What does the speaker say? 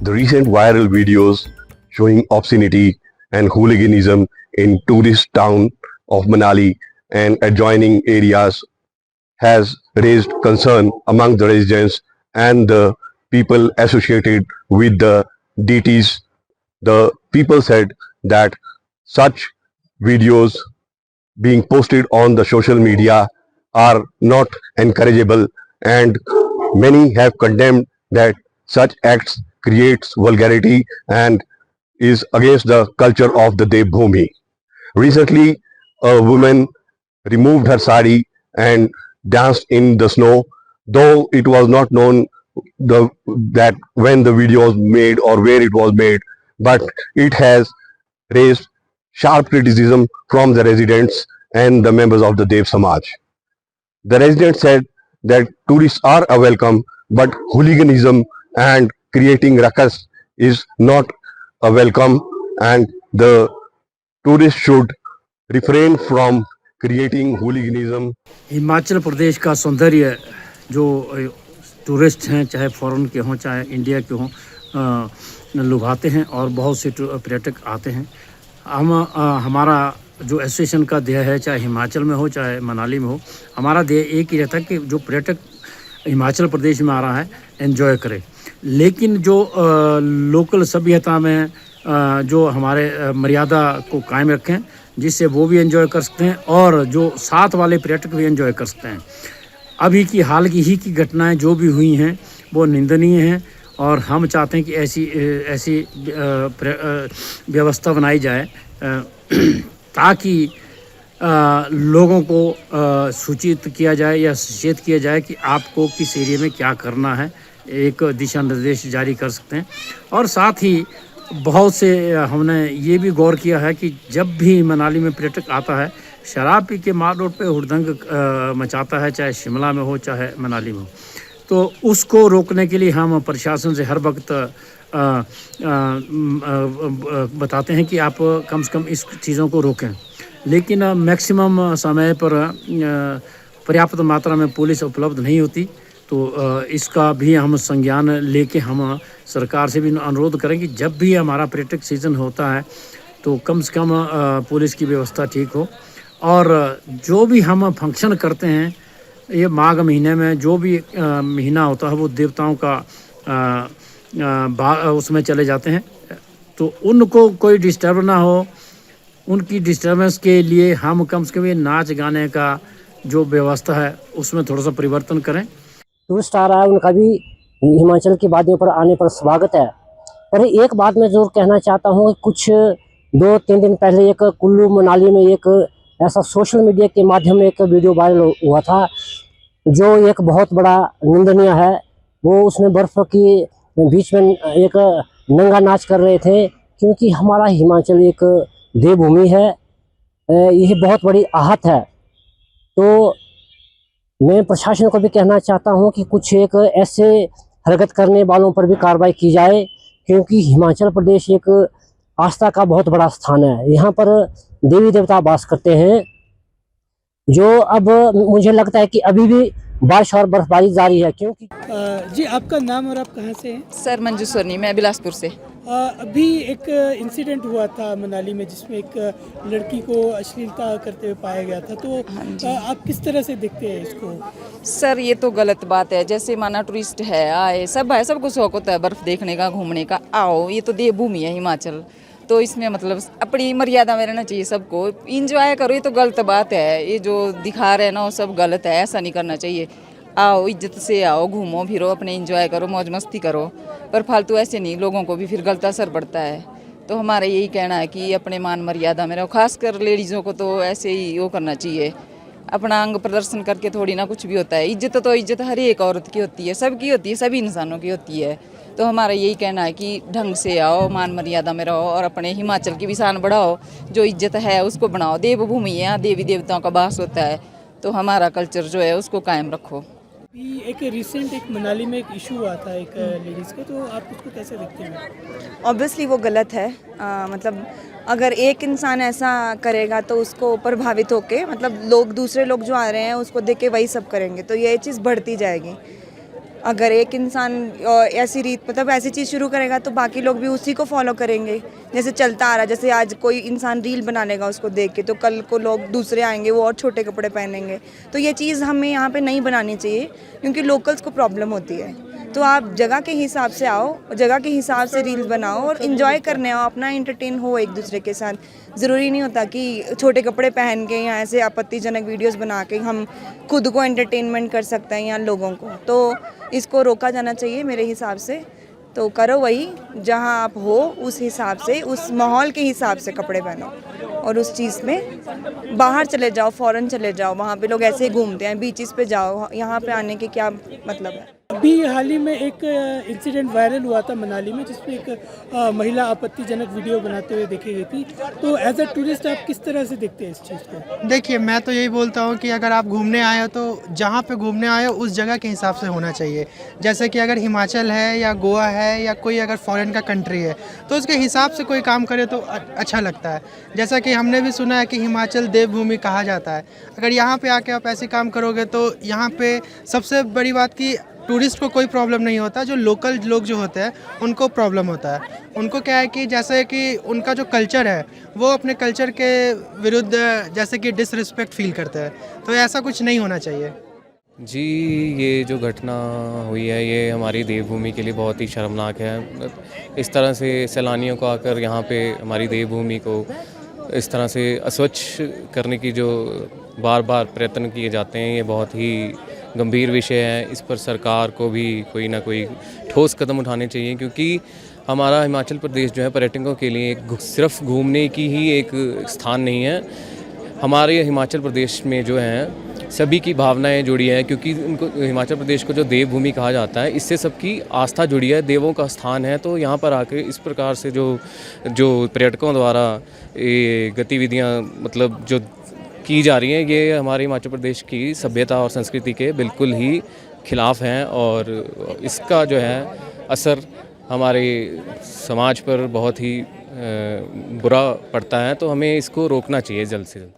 The recent viral videos showing obscenity and hooliganism in tourist town of Manali and adjoining areas has raised concern among the residents and the people associated with the deities. The people said that such videos being posted on the social media are not encourageable, and many have condemned that such acts creates vulgarity and is against the culture of the Devbhumi. Recently, a woman removed her sari and danced in the snow, though it was not known that when the video was made or where it was made, but it has raised sharp criticism from the residents and the members of the Dev Samaj. The residents said that tourists are a welcome, but hooliganism and creating ruckus is not a welcome, and the tourists should refrain from creating hooliganism. Himachal Pradesh का सौंदर्य जो tourist हैं, चाहे foreign के हों चाहे India के हों, लुभाते हैं और बहुत से पर्यटक आते हैं। हमारा जो एसोसिएशन का ध्येय है, चाहे हिमाचल में हो चाहे मनाली में हो, हमारा ध्येय एक ही रहता है कि जो पर्यटक हिमाचल प्रदेश में आ रहा है एंजॉय करे, लेकिन जो लोकल सभ्यता में जो हमारे मर्यादा को कायम रखें, जिससे वो भी एंजॉय कर सकते हैं और जो साथ वाले पर्यटक भी एंजॉय कर सकते हैं। अभी की हाल की घटनाएं जो भी हुई हैं वो निंदनीय हैं और हम चाहते हैं कि ऐसी व्यवस्था बनाई जाए ताकि लोगों को सूचित किया जाए या सचेत किया जाए कि आपको किस एरिया में क्या करना है, एक दिशा निर्देश जारी कर सकते हैं। और साथ ही बहुत से हमने ये भी गौर किया है कि जब भी मनाली में पर्यटक आता है, शराब पी के माल रोड पे हुड़दंग मचाता है, चाहे शिमला में हो चाहे मनाली में हो, तो उसको रोकने के लिए हम प्रशासन से हर वक्त बताते हैं कि आप कम से कम इस चीज़ों को रोकें, लेकिन मैक्सिमम समय पर पर्याप्त मात्रा में पुलिस उपलब्ध नहीं होती। तो इसका भी हम संज्ञान लेके हम सरकार से भी अनुरोध करेंगे कि जब भी हमारा पर्यटक सीज़न होता है तो कम से कम पुलिस की व्यवस्था ठीक हो। और जो भी हम फंक्शन करते हैं, ये माघ महीने में जो भी महीना होता है वो देवताओं का उसमें चले जाते हैं, तो उनको कोई डिस्टर्ब ना हो, उनकी डिस्टर्बेंस के लिए हम कम से कम ये नाच गाने का जो व्यवस्था है उसमें थोड़ा सा परिवर्तन करें। टूरिस्ट आ रहा है, उनका भी हिमाचल की वादियों पर आने पर स्वागत है। पर एक बात मैं ज़रूर कहना चाहता हूँ कि कुछ 2-3 दिन पहले एक कुल्लू मनाली में एक ऐसा सोशल मीडिया के माध्यम में एक वीडियो वायरल हुआ था जो एक बहुत बड़ा निंदनीय है। वो उसमें बर्फ़ की बीच में एक नंगा नाच कर रहे थे, क्योंकि हमारा हिमाचल एक देवभूमि है, यह बहुत बड़ी आहत है। तो मैं प्रशासन को भी कहना चाहता हूं कि कुछ एक ऐसे हरकत करने वालों पर भी कार्रवाई की जाए, क्योंकि हिमाचल प्रदेश एक आस्था का बहुत बड़ा स्थान है। यहाँ पर देवी देवता वास करते हैं, जो अब मुझे लगता है कि अभी भी बारिश और बर्फबारी जारी है। क्योंकि जी, आपका नाम और आप कहाँ से हैं? सर मंजू सोनी, मैं बिलासपुर से। अभी एक इंसिडेंट हुआ था मनाली में जिसमें एक लड़की को अश्लीलता करते हुए पाया गया था, तो आप किस तरह से देखते हैं इसको? सर ये तो गलत बात है। जैसे माना टूरिस्ट है, आए सब है, सबको शौक होता है बर्फ़ देखने का, घूमने का, आओ, ये तो देवभूमि है हिमाचल, तो इसमें मतलब अपनी मर्यादा में रहना चाहिए, सबको इंजॉय करो। ये तो गलत बात है, ये जो दिखा रहे हैं ना वो सब गलत है, ऐसा नहीं करना चाहिए। आओ, इज्जत से आओ, घूमो फिरो, अपने इंजॉय करो, मौज मस्ती करो, पर फालतू ऐसे नहीं, लोगों को भी फिर गलत असर पड़ता है। तो हमारा यही कहना है कि अपने मान मर्यादा में रहो, खासकर लेडीज़ों को तो ऐसे ही वो करना चाहिए, अपना अंग प्रदर्शन करके थोड़ी ना कुछ भी होता है। इज्जत तो इज्जत हर एक औरत की होती है, सबकी होती है, सभी इंसानों की होती है। तो हमारा यही कहना है कि ढंग से आओ, मान मर्यादा में रहो और अपने हिमाचल की भी शान बढ़ाओ, जो इज्जत है उसको बनाओ। देवभूमि है, यहाँ देवी देवताओं का वास होता है, तो हमारा कल्चर जो है उसको कायम रखो। एक रिसेंट एक मनाली में एक इशू हुआ था एक लेडीज़ को, तो आप उसको कैसे देखते हैं? ऑब्वियसली वो गलत है। मतलब अगर एक इंसान ऐसा करेगा तो उसको प्रभावित होके मतलब दूसरे लोग जो आ रहे हैं उसको देख के वही सब करेंगे, तो ये चीज़ बढ़ती जाएगी। अगर एक इंसान ऐसी रीत मतलब ऐसी चीज़ शुरू करेगा तो बाकी लोग भी उसी को फॉलो करेंगे। जैसे चलता आ रहा है, जैसे आज कोई इंसान रील बना लेगा उसको देख के, तो कल को लोग दूसरे आएंगे वो और छोटे कपड़े पहनेंगे। तो ये चीज़ हमें यहाँ पे नहीं बनानी चाहिए, क्योंकि लोकल्स को प्रॉब्लम होती है। तो आप जगह के हिसाब से आओ, जगह के हिसाब से रील्स बनाओ और इन्जॉय करने आओ, अपना एंटरटेन हो एक दूसरे के साथ। ज़रूरी नहीं होता कि छोटे कपड़े पहन के या ऐसे आपत्तिजनक वीडियोस बना के हम खुद को एंटरटेनमेंट कर सकते हैं या लोगों को। तो इसको रोका जाना चाहिए मेरे हिसाब से। तो करो वही, जहाँ आप हो उस हिसाब से, उस माहौल के हिसाब से कपड़े पहनो और उस चीज़ में बाहर चले जाओ, फॉरेन चले जाओ, वहाँ पे लोग ऐसे ही घूमते हैं, बीचेस पे जाओ, यहाँ पे आने के क्या मतलब है। अभी हाल ही में एक इंसिडेंट वायरल हुआ था मनाली में, जिसमें एक महिला आपत्तिजनक वीडियो बनाते हुए देखी गई थी। तो एज अ टूरिस्ट आप किस तरह से देखते हैं इस चीज़ को? देखिए, मैं तो यही बोलता हूँ कि अगर आप घूमने आए हो तो जहाँ पे घूमने आए हो उस जगह के हिसाब से होना चाहिए। जैसे कि अगर हिमाचल है या गोवा है या कोई अगर फॉरेन का कंट्री है तो उसके हिसाब से कोई काम करे तो अच्छा लगता है। जैसा कि हमने भी सुना है कि हिमाचल देवभूमि कहा जाता है। अगर यहाँ पे आके आप ऐसे काम करोगे तो यहाँ पे सबसे बड़ी बात कि टूरिस्ट को कोई प्रॉब्लम नहीं होता, जो लोकल लोग जो होते हैं उनको प्रॉब्लम होता है। उनको क्या है कि जैसे कि उनका जो कल्चर है वो अपने कल्चर के विरुद्ध जैसे कि डिसरिस्पेक्ट फील करते हैं, तो ऐसा कुछ नहीं होना चाहिए। जी, ये जो घटना हुई है ये हमारी देवभूमि के लिए बहुत ही शर्मनाक है। इस तरह से सैलानियों को आकर यहाँ पे हमारी देवभूमि को इस तरह से अस्वच्छ करने की जो बार बार प्रयत्न किए जाते हैं, ये बहुत ही गंभीर विषय है। इस पर सरकार को भी कोई ना कोई ठोस कदम उठाने चाहिए, क्योंकि हमारा हिमाचल प्रदेश जो है पर्यटकों के लिए सिर्फ घूमने की ही एक स्थान नहीं है। हमारे हिमाचल प्रदेश में जो है सभी की भावनाएं जुड़ी हैं, क्योंकि उनको हिमाचल प्रदेश को जो देवभूमि कहा जाता है इससे सबकी आस्था जुड़ी है, देवों का स्थान है। तो यहाँ पर आकर इस प्रकार से जो पर्यटकों द्वारा ये गतिविधियाँ मतलब जो की जा रही हैं, ये हमारे हिमाचल प्रदेश की सभ्यता और संस्कृति के बिल्कुल ही खिलाफ हैं और इसका जो है असर हमारे समाज पर बहुत ही बुरा पड़ता है। तो हमें इसको रोकना चाहिए जल्द से जल्द।